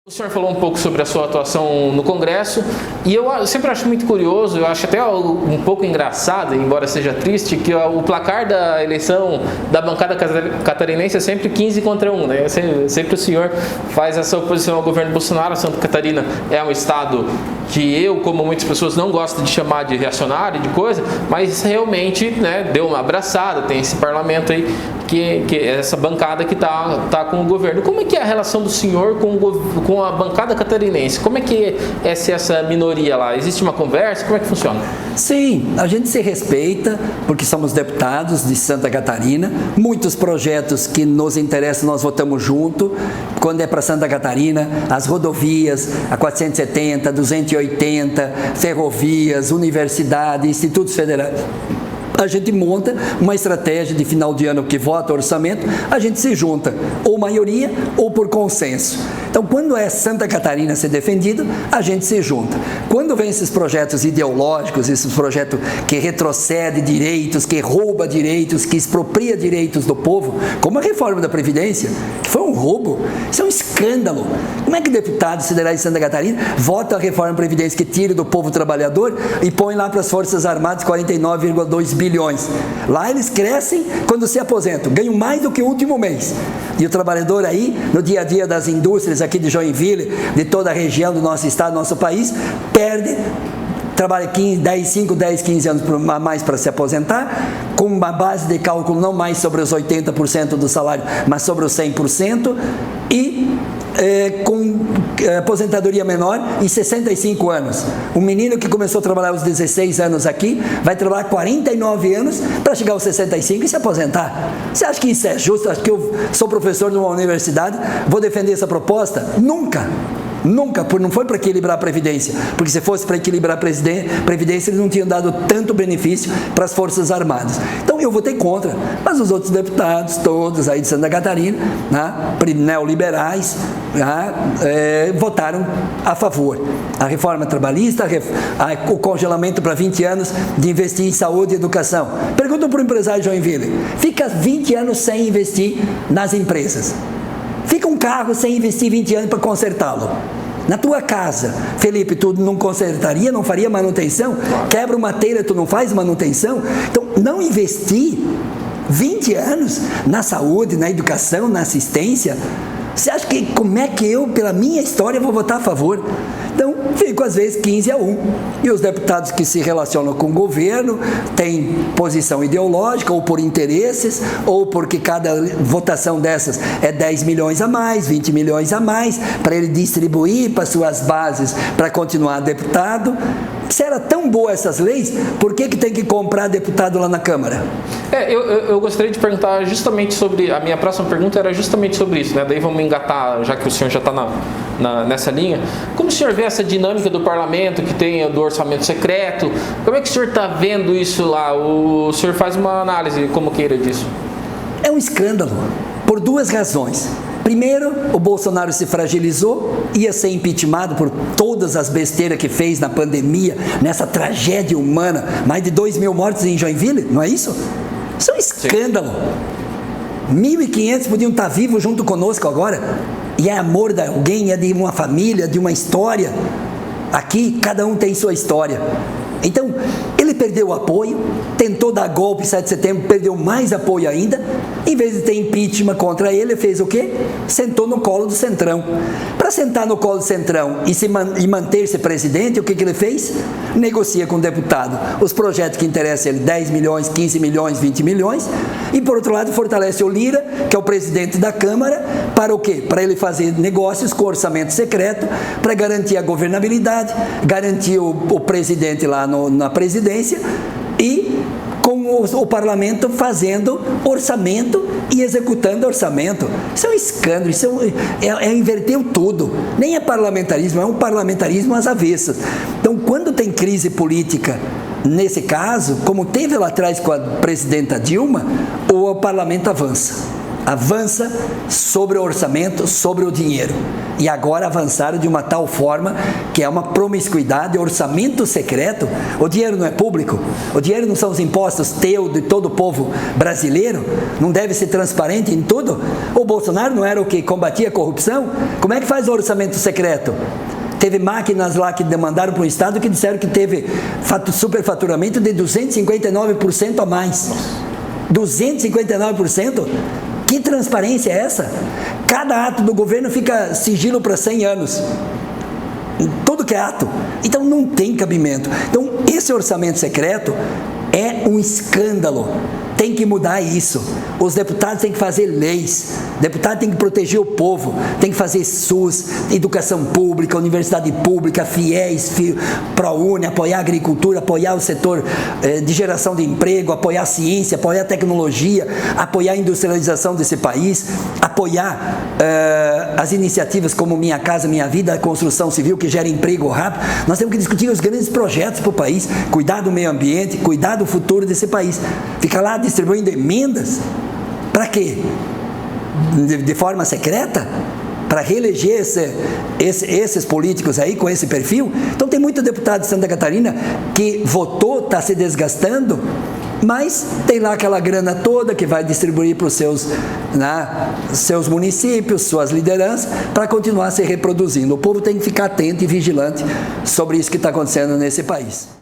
O senhor falou um pouco sobre a sua atuação no Congresso e eu sempre acho muito curioso, eu acho até um pouco engraçado, embora seja triste, que o placar da eleição da bancada catarinense é sempre 15 contra 1, né? Sempre o senhor faz essa oposição ao governo Bolsonaro. Santa Catarina é um estado que eu, como muitas pessoas, não gosto de chamar de reacionário, de coisa, mas realmente, né, deu uma abraçada, tem esse parlamento aí, que essa bancada que tá com o governo. Como é que é a relação do senhor com a bancada catarinense? Como é que é essa minoria lá? Existe uma conversa? Como é que funciona? Sim, a gente se respeita, porque somos deputados de Santa Catarina. Muitos projetos que nos interessam, nós votamos junto. Quando é para Santa Catarina, as rodovias, a 470, 280, ferrovias, universidade, institutos federais. A gente monta uma estratégia de final de ano que vota orçamento, a gente se junta, ou maioria ou por consenso. Então, quando é Santa Catarina ser defendido, a gente se junta. Quando vem esses projetos ideológicos, esses projetos que retrocedem direitos, que rouba direitos, que expropria direitos do povo, como a reforma da Previdência, que foi um roubo, isso é um escândalo. Como é que deputados federais de Santa Catarina votam a reforma da Previdência que tira do povo trabalhador e põe lá para as Forças Armadas 49,2 bilhões? Lá eles crescem quando se aposentam, ganham mais do que o último mês. E o trabalhador aí, no dia a dia das indústrias aqui de Joinville, de toda a região do nosso estado, do nosso país, perde, trabalha 5, 10, 15 anos a mais para se aposentar, com uma base de cálculo não mais sobre os 80% do salário, mas sobre os 100%, e com aposentadoria menor em 65 anos. Um menino que começou a trabalhar aos 16 anos aqui, vai trabalhar 49 anos para chegar aos 65 e se aposentar. Você acha que isso é justo? Acho que eu sou professor de uma universidade, vou defender essa proposta? Nunca! Nunca, não foi para equilibrar a Previdência, porque se fosse para equilibrar a Previdência, eles não tinham dado tanto benefício para as Forças Armadas. Então eu votei contra, mas os outros deputados, todos aí de Santa Catarina, neoliberais, votaram a favor. A reforma trabalhista, o congelamento para 20 anos de investir em saúde e educação. Pergunta para o empresário Joinville, fica 20 anos sem investir nas empresas. Fica um carro sem investir 20 anos para consertá-lo. Na tua casa, Felipe, tu não consertaria, não faria manutenção? Quebra uma telha, tu não faz manutenção? Então, não investir 20 anos na saúde, na educação, na assistência, você acha que como é que eu, pela minha história, vou votar a favor? Então, fico às vezes 15-1. E os deputados que se relacionam com o governo têm posição ideológica, ou por interesses, ou porque cada votação dessas é 10 milhões a mais, 20 milhões a mais, para ele distribuir para suas bases, para continuar deputado. Se era tão boa essas leis, por que tem que comprar deputado lá na Câmara? Eu gostaria de perguntar justamente sobre, a minha próxima pergunta era justamente sobre isso, né? Daí vamos engatar, já que o senhor já está nessa linha. Como o senhor vê essa dinâmica do parlamento, que tem do orçamento secreto? Como é que o senhor está vendo isso lá? O senhor faz uma análise como queira disso? É um escândalo, por duas razões. Primeiro, o Bolsonaro se fragilizou, ia ser impeachmentado por todas as besteiras que fez na pandemia, nessa tragédia humana, mais de 2.000 mortos em Joinville, não é isso? Isso é um escândalo. 1.500 podiam estar vivos junto conosco agora, e é amor de alguém, é de uma família, de uma história. Aqui, cada um tem sua história. Então, ele perdeu o apoio, tentou dar golpe em 7 de setembro, perdeu mais apoio ainda. Em vez de ter impeachment contra ele, fez o quê? Sentou no colo do Centrão. Para sentar no colo do Centrão e manter-se presidente, o que ele fez? Negocia com o deputado os projetos que interessam ele, 10 milhões, 15 milhões, 20 milhões. E, por outro lado, fortalece o Lira, que é o presidente da Câmara, para o quê? Para ele fazer negócios com orçamento secreto, para garantir a governabilidade, garantir o presidente lá na presidência e com o parlamento fazendo orçamento e executando orçamento. Isso é um escândalo, isso inverteu tudo. Nem é parlamentarismo, é um parlamentarismo às avessas. Então, quando tem crise política, nesse caso, como teve lá atrás com a presidenta Dilma, o parlamento avança. avança sobre o orçamento, sobre o dinheiro. E agora avançaram de uma tal forma que é uma promiscuidade, orçamento secreto. O dinheiro não é público, o dinheiro não são os impostos teu, de todo o povo brasileiro, não deve ser transparente em tudo. O Bolsonaro não era o que combatia a corrupção? Como é que faz o orçamento secreto? Teve máquinas lá que demandaram para o Estado que disseram que teve superfaturamento de 259% a mais. 259%? Que transparência é essa? Cada ato do governo fica sigilo para 100 anos. Tudo que é ato. Então não tem cabimento. Então esse orçamento secreto é um escândalo. Tem que mudar isso. Os deputados têm que fazer leis. O deputado tem que proteger o povo. Tem que fazer SUS, educação pública, universidade pública, FIES, ProUni, apoiar a agricultura, apoiar o setor de geração de emprego, apoiar a ciência, apoiar a tecnologia, apoiar a industrialização desse país, apoiar as iniciativas como Minha Casa Minha Vida, a construção civil que gera emprego rápido. Nós temos que discutir os grandes projetos para o país, cuidar do meio ambiente, cuidar do futuro desse país. Fica lá distribuindo emendas, para quê? De forma secreta? Para reeleger esses políticos aí com esse perfil? Então tem muito deputado de Santa Catarina que votou, está se desgastando, mas tem lá aquela grana toda que vai distribuir para os seus municípios, suas lideranças, para continuar se reproduzindo. O povo tem que ficar atento e vigilante sobre isso que está acontecendo nesse país.